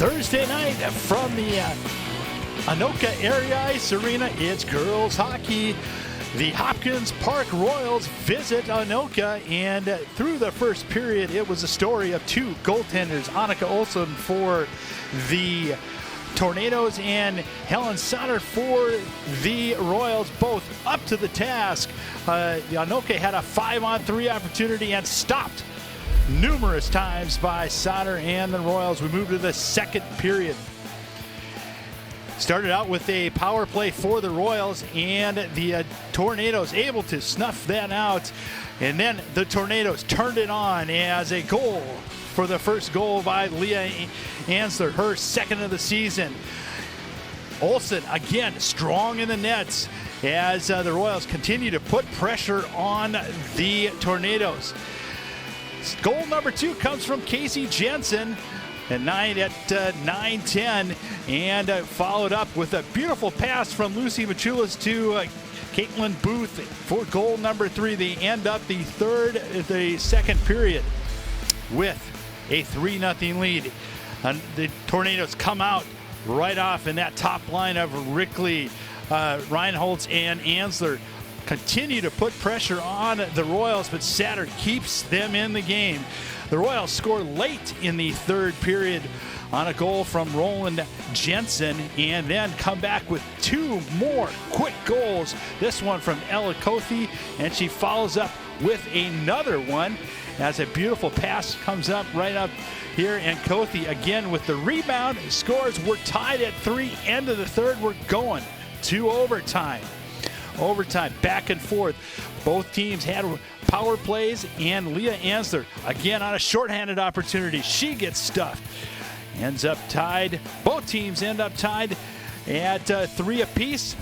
Thursday night from the Anoka Area Ice Arena, it's girls hockey. The Hopkins Park Royals visit Anoka, and through the first period, it was a story of two goaltenders, Annika Olsen for the Tornadoes and Helen Sauter for the Royals, both up to the task. The Anoka had a 5-on-3 opportunity and stopped numerous times by Sauter and the Royals. We move to the second period. Started out with a power play for the Royals, and the Tornadoes able to snuff that out. And then the Tornadoes turned it on as a goal for the first goal by Leah Ansler, her second of the season. Olsen again strong in the nets as the Royals continue to put pressure on the Tornadoes. Goal number 2 comes from Casey Jensen at 9:10, and followed up with a beautiful pass from Lucy Machulas to Caitlin Booth for goal number 3. They end up the second period with a 3-0 lead. The Tornadoes come out right off in that top line of Rickley, Reinholtz, and Ansler. Continue to put pressure on the Royals, but Sauter keeps them in the game. The Royals score late in the third period on a goal from Roland Jensen, and then come back with 2 more quick goals. This one from Ella Kothi, and she follows up with another one as a beautiful pass comes up right up here, and Kothi again with the rebound scores. We're tied at 3, end of the third. We're going to overtime. Overtime, back and forth. Both teams had power plays, and Leah Ansler again on a shorthanded opportunity. She gets stuffed. Ends up tied. Both teams end up tied at 3 apiece.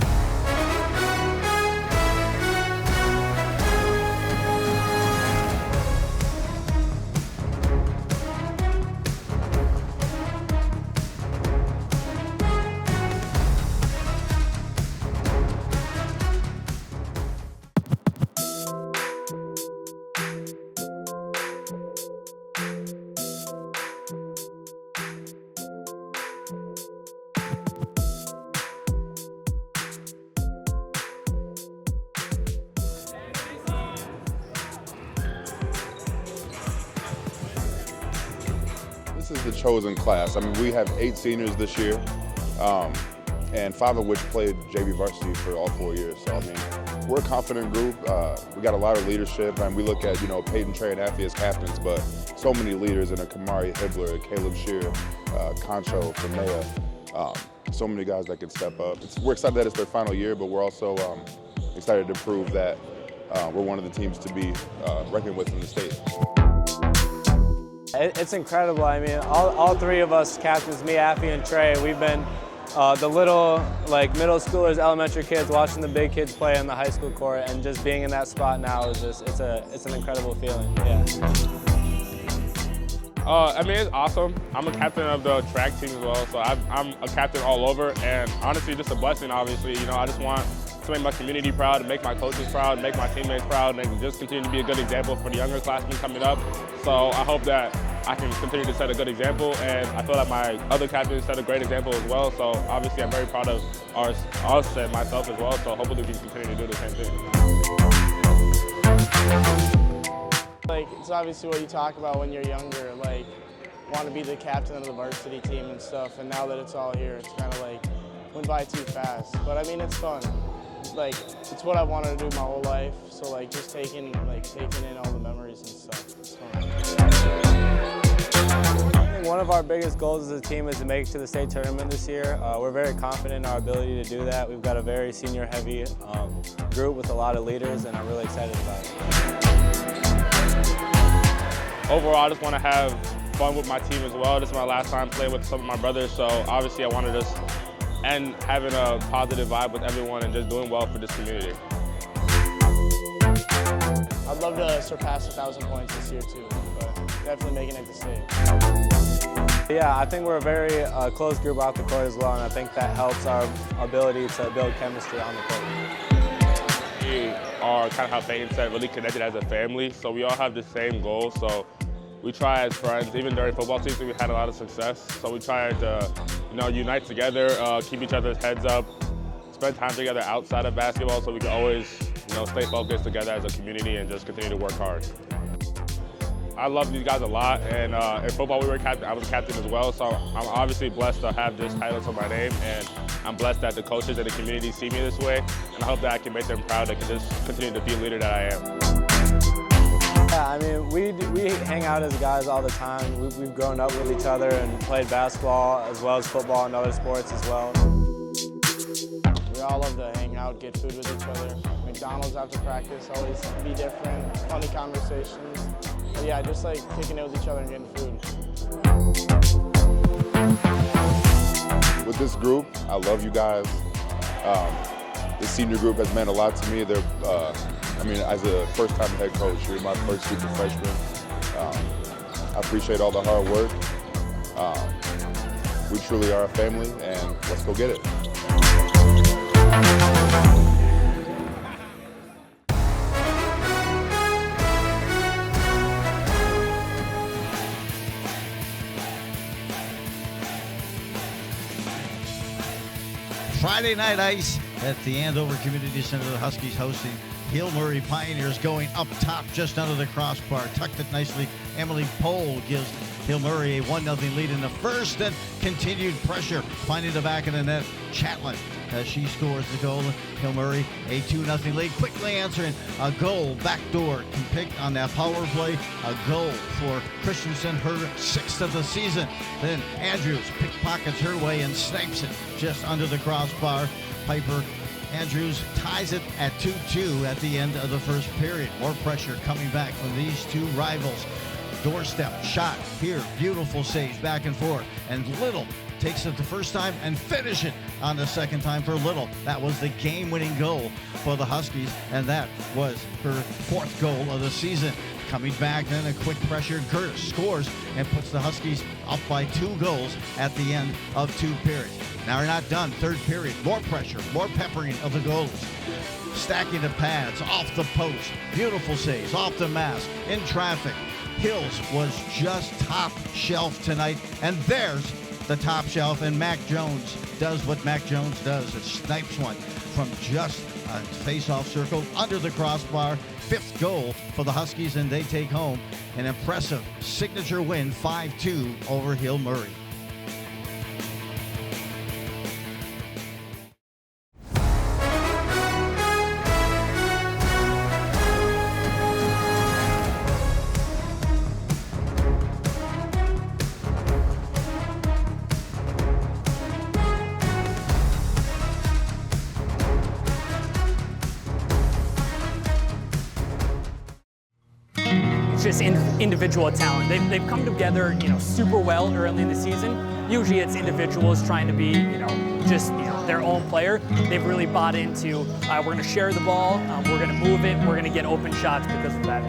This is the chosen class. I mean, we have 8 seniors this year, and 5 of which played JV varsity for all 4 years. So, I mean, we're a confident group. We got a lot of leadership, and we look at, Peyton, Trey, and Affie as captains, but so many leaders in a Kamari Hibbler, Caleb Shear, Concho, Kamea, so many guys that can step up. We're excited that it's their final year, but we're also excited to prove that we're one of the teams to be reckoned with in the state. It's incredible. I mean, all 3 of us captains, me, Affie, and Trey, we've been the little middle schoolers, elementary kids watching the big kids play on the high school court, and just being in that spot now is just it's an incredible feeling. Yeah. I mean, it's awesome. I'm a captain of the track team as well, so I'm a captain all over, and honestly, just a blessing. Obviously, I just want to make my community proud, to make my coaches proud, make my teammates proud, and just continue to be a good example for the younger classmen coming up. So I hope that I can continue to set a good example, and I feel like my other captains set a great example as well. So obviously I'm very proud of us and myself as well, so hopefully we can continue to do the same thing. It's obviously what you talk about when you're younger, want to be the captain of the varsity team and stuff, and now that it's all here, it's kind of went by too fast. But I mean, it's fun. It's what I wanted to do my whole life, so just taking in all the memories and stuff. It's fun. I think one of our biggest goals as a team is to make it to the state tournament this year. We're very confident in our ability to do that. We've got a very senior-heavy group with a lot of leaders, and I'm really excited about it. Overall, I just want to have fun with my team as well. This is my last time playing with some of my brothers, so obviously I want to just end having a positive vibe with everyone and just doing well for this community. I'd love to surpass 1,000 points this year too, but definitely making it to state. Yeah, I think we're a very close group off the court as well, and I think that helps our ability to build chemistry on the court. We are, kind of how Peyton said, really connected as a family, so we all have the same goal. So we try as friends, even during football season, we had a lot of success. So we tried to, unite together, keep each other's heads up, spend time together outside of basketball so we can always, stay focused together as a community and just continue to work hard. I love these guys a lot, and in football I was captain as well, so I'm obviously blessed to have this title to my name, and I'm blessed that the coaches and the community see me this way, and I hope that I can make them proud and can just continue to be a leader that I am. Yeah, I mean, we hang out as guys all the time. We've grown up with each other and played basketball as well as football and other sports as well. We all love to hang out, get food with each other. McDonald's after practice, always be different, funny conversations. But yeah, just like kicking it with each other and getting food. With this group, I love you guys. This senior group has meant a lot to me. They're, as a first-time head coach, you're my first group of freshmen. I appreciate all the hard work. We truly are a family, and let's go get it. Friday night ice at the Andover Community Center. The Huskies hosting Hill Murray Pioneers, going up top just under the crossbar. Tucked it nicely. Emily Pohl gives Hill Murray a 1-0 lead in the first, and continued pressure finding the back of the net. Chatlin as she scores the goal. Hill Murray a 2-0 lead, quickly answering a goal backdoor picked on that power play. A goal for Christensen, her 6th of the season. Then Andrews pickpockets her way and snipes it just under the crossbar. Piper Andrews ties it at 2-2 at the end of the first period. More pressure coming back from these two rivals. Doorstep shot here, beautiful saves back and forth, and Little takes it the first time and finish it on the second time for Little. That was the game-winning goal for the Huskies, and that was her 4th goal of the season. Coming back, then a quick pressure, Curtis scores and puts the Huskies up by 2 goals at the end of 2 periods. Now we're not done. 3rd period, more pressure, more peppering of the goals. Stacking the pads off the post, beautiful saves off the mask, in traffic. Hills was just top shelf tonight, and there's the top shelf, and Mac Jones does what Mac Jones does. It snipes one from just a face-off circle under the crossbar. 5th goal for the Huskies, and they take home an impressive signature win, 5-2 over Hill Murray. Just individual talent. They've come together, super well early in the season. Usually it's individuals trying to be, their own player. They've really bought into, we're going to share the ball, we're going to move it, we're going to get open shots because of that.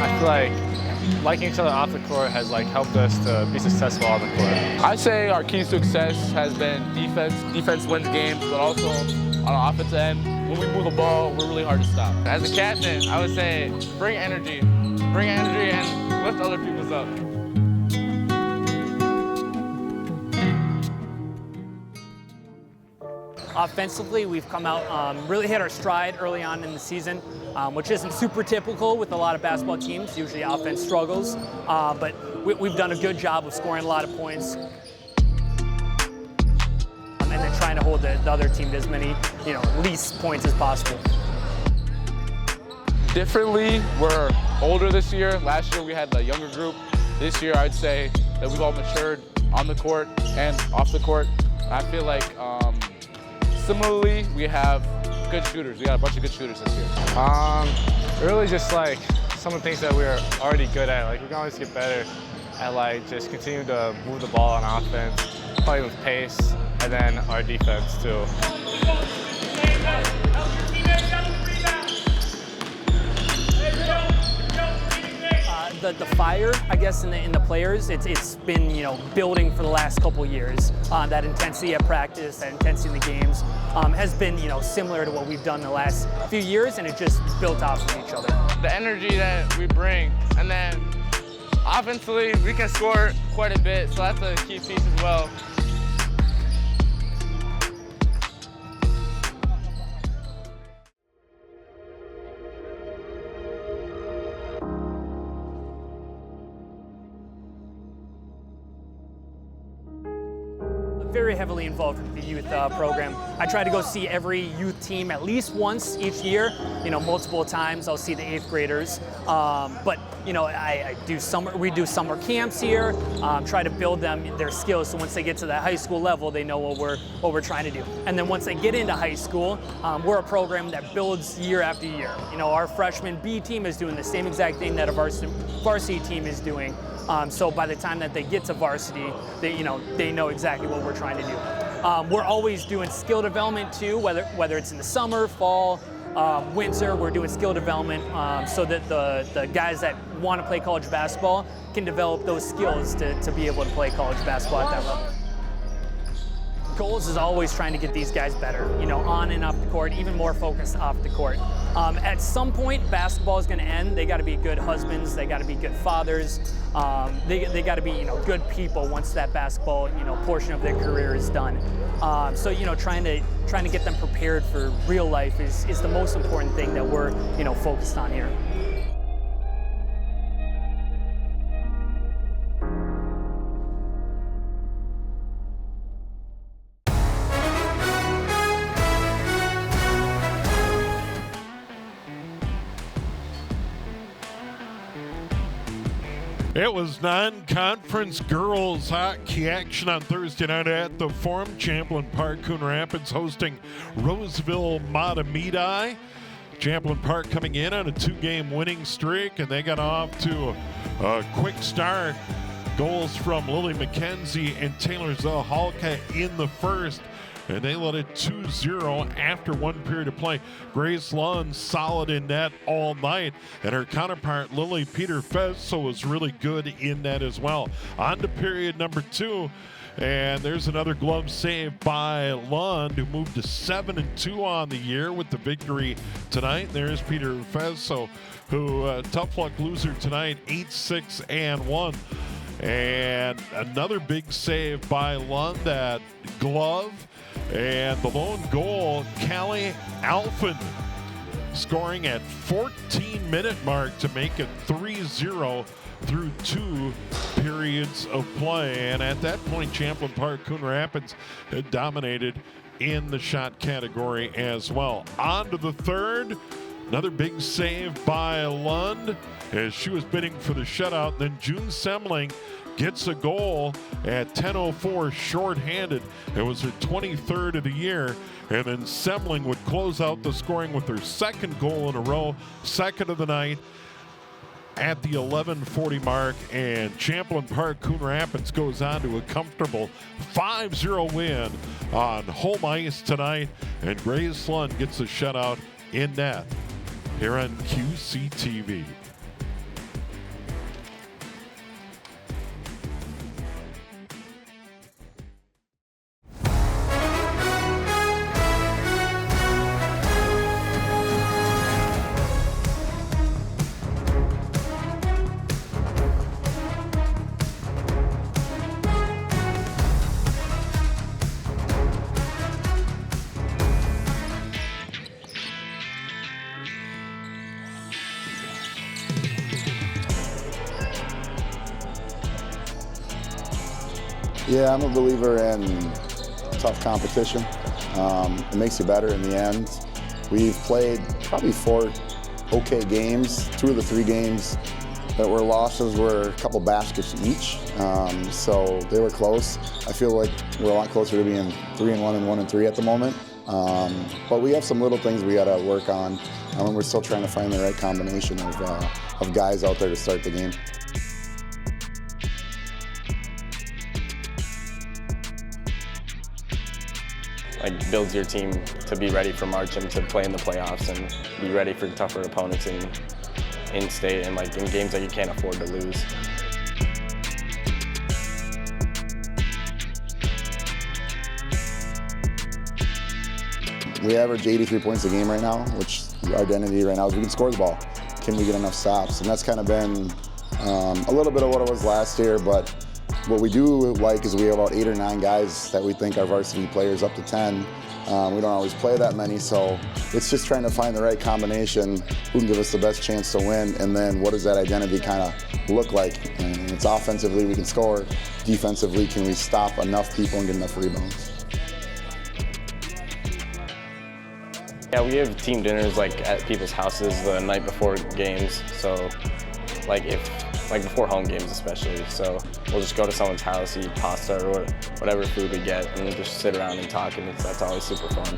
I feel like liking each other off the court has helped us to be successful on the court. I'd say our key to success has been defense. Defense wins games, but also on the offensive end, when we move the ball, we're really hard to stop. As a captain, I would say bring energy. Bring energy and lift other people's up. Offensively, we've come out, really hit our stride early on in the season, which isn't super typical with a lot of basketball teams. Usually offense struggles, but we've done a good job of scoring a lot of points. And then trying to hold the other team to as many, least points as possible. Differently, we're older this year. Last year we had a younger group. This year I'd say that we've all matured on the court and off the court. I feel like similarly we have good shooters. We got a bunch of good shooters this year. Really just some of the things that we're already good at. We can always get better at just continue to move the ball on offense, play with pace, and then our defense too. The fire, I guess, in the players, it's been building for the last couple of years. That intensity at practice, that intensity in the games, has been similar to what we've done the last few years, and it just built off of each other. The energy that we bring, and then Offensively, we can score quite a bit, so that's a key piece as well. Very heavily involved with the youth program. I try to go see every youth team at least once each year, multiple times. I'll see the 8th graders. But we do summer camps here, try to build them their skills so once they get to the high school level, they know what we're trying to do. And then once they get into high school, we're a program that builds year after year. Our freshman B team is doing the same exact thing that a varsity team is doing. So by the time that they get to varsity, they know exactly what we're trying to do. We're always doing skill development too, whether it's in the summer, fall, winter. We're doing skill development so that the guys that want to play college basketball can develop those skills to be able to play college basketball at that level. Goals is always trying to get these guys better, on and off the court, even more focused off the court. At some point, basketball is going to end. They got to be good husbands. They got to be good fathers. They got to be, good people once that basketball, portion of their career is done. So, trying to get them prepared for real life is the most important thing that we're, focused on here. It was non-conference girls hockey action on Thursday night at the Forum. Champlain Park Coon Rapids hosting Roseville Matamidi. Champlain Park coming in on a 2-game winning streak, and they got off to a quick start. Goals from Lily McKenzie and Taylor Zahalka in the first, and they led it 2-0 after 1 period of play. Grace Lund solid in net all night, and her counterpart Lily Peter Fesso was really good in net as well. On to period number 2, and there's another glove save by Lund, who moved to 7-2 on the year with the victory tonight. There's Peter Fesso, who tough luck loser tonight, 8-6-1. And another big save by Lund, that glove. And the lone goal, Callie Alphen scoring at 14-minute mark to make it 3-0 through 2 periods of play. And at that point, Champlain Park Coon Rapids had dominated in the shot category as well. On to the third. Another big save by Lund as she was bidding for the shutout. Then June Semling gets a goal at 10:04 shorthanded. It was her 23rd of the year. And then Semling would close out the scoring with her second goal in a row, second of the night at the 11:40 mark. And Champlain Park Coon Rapids goes on to a comfortable 5-0 win on home ice tonight. And Grace Lund gets a shutout in net here on QCTV. Yeah, I'm a believer in tough competition. It makes you better in the end. We've played probably 4 okay games. 2 of the 3 games that were losses were a couple baskets each, so they were close. I feel like we're a lot closer to being 3-1 and 1-3 at the moment. But we have some little things we got to work on, and we're still trying to find the right combination of guys out there to start the game. Like, builds your team to be ready for March and to play in the playoffs and be ready for tougher opponents in state and like in games that you can't afford to lose. We average 83 points a game right now, which our identity right now is we can score the ball. Can we get enough stops? And that's kind of been A little bit of what it was last year, but what we do like is we have about 8 or 9 guys that we think are varsity players, up to 10. We don't always play that many, so it's just trying to find the right combination, who can give us the best chance to win, and then what does that identity kind of look like. And it's offensively we can score, defensively can we stop enough people and get enough rebounds. Yeah, we have team dinners like at people's houses the night before games, so like before home games especially. So we'll just go to someone's house, eat pasta or whatever food we get, and just sit around and talk, and that's always super fun.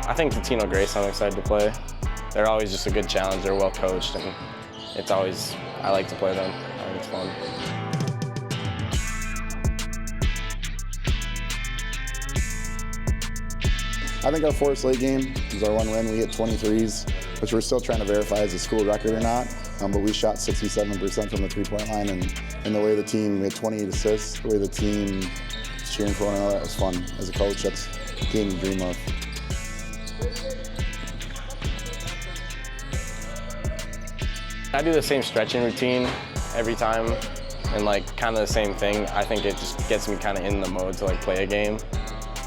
I think Tino Grace I'm excited to play. They're always just a good challenge, they're well coached, and I like to play them. I think it's fun. I think our Forest Lake game was our one win. We hit 23s, which we're still trying to verify as a school record or not, but we shot 67% from the three-point line, and the way the team, we had 28 assists, the way the team was cheering for one another, that was fun. As a coach, that's a game you dream of. I do the same stretching routine every time, and kind of the same thing. I think it just gets me kind of in the mode to play a game.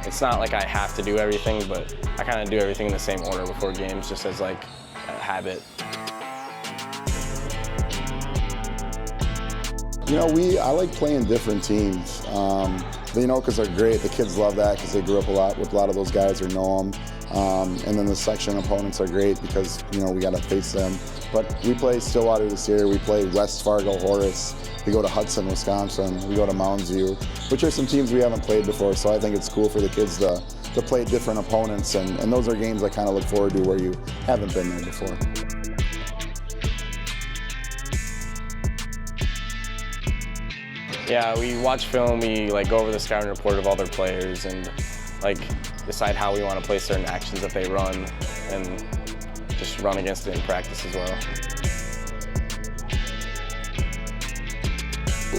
It's not like I have to do everything, but I kind of do everything in the same order before games, just as a habit. You know, I like playing different teams. Because they're great. The kids love that because they grew up with a lot of those guys or know them. And then the section opponents are great because, we got to face them. But we play Stillwater this year. We play West Fargo, Horace. We go to Hudson, Wisconsin. We go to Mounds View, which are some teams we haven't played before. So I think it's cool for the kids to play different opponents. And those are games I kind of look forward to where you haven't been there before. Yeah, we watch film, we go over the scouting report of all their players and decide how we want to play certain actions that they run and just run against it in practice as well.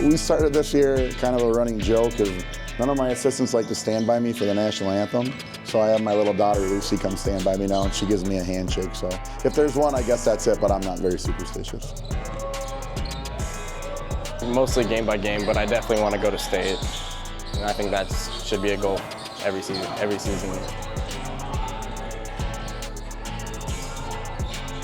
We started this year kind of a running joke of none of my assistants like to stand by me for the national anthem. So I have my little daughter Lucy come stand by me now and she gives me a handshake. So if there's one, I guess that's it, but I'm not very superstitious. Mostly game by game, but I definitely want to go to state. And I think that should be a goal every season.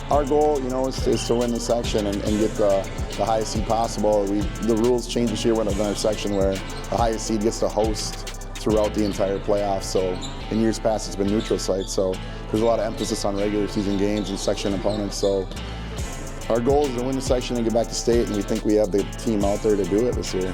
Our goal, is to win the section and get the highest seed possible. The rules changed this year in our section where the highest seed gets to host throughout the entire playoffs. So in years past, it's been neutral sites. So there's a lot of emphasis on regular season games and section opponents. So our goal is to win the section and get back to state, and we think we have the team out there to do it this year.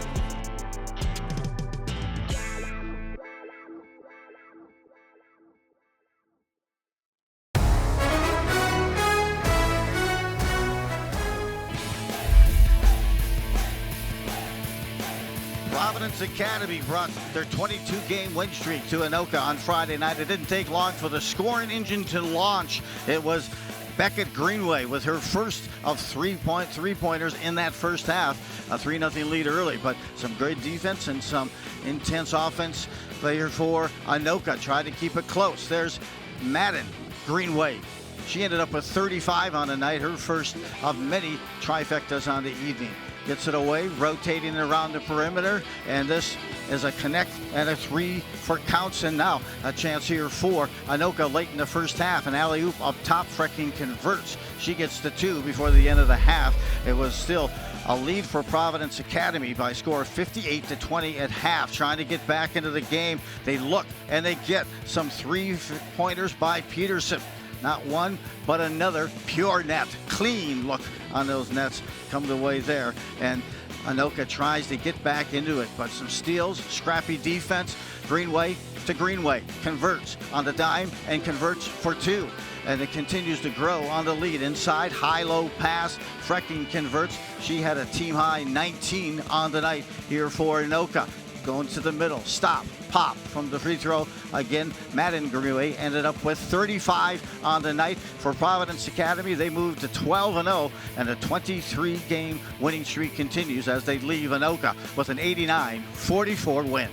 Providence Academy brought their 22-game win streak to Anoka on Friday night. It didn't take long for the scoring engine to launch. It was Beckett Greenway with her first of three-pointers in that first half. A 3-0 lead early, but some great defense and some intense offense there for Anoka. Tried to keep it close. There's Madden Greenway. She ended up with 35 on the night, her first of many trifectas on the evening. Gets it away, rotating around the perimeter, and this is a connect and a 3 for counts, and now a chance here for Anoka late in the first half. An alley-oop up top, Frecking converts. She gets the 2 before the end of the half. It was still a lead for Providence Academy by a score of 58-20 at half. Trying to get back into the game. They look and they get some 3-pointers by Peterson. Not one, but another pure net. Clean look on those nets come the way there. And Anoka tries to get back into it, but some steals, scrappy defense. Greenway to Greenway, converts on the dime and converts for 2. And it continues to grow on the lead. Inside, high-low pass. Frecking converts. She had a team-high 19 on the night here for Anoka. Going to the middle, stop, pop from the free throw. Again, Madden Greenway ended up with 35 on the night. For Providence Academy, they moved to 12-0, and a 23-game winning streak continues as they leave Anoka with an 89-44 win.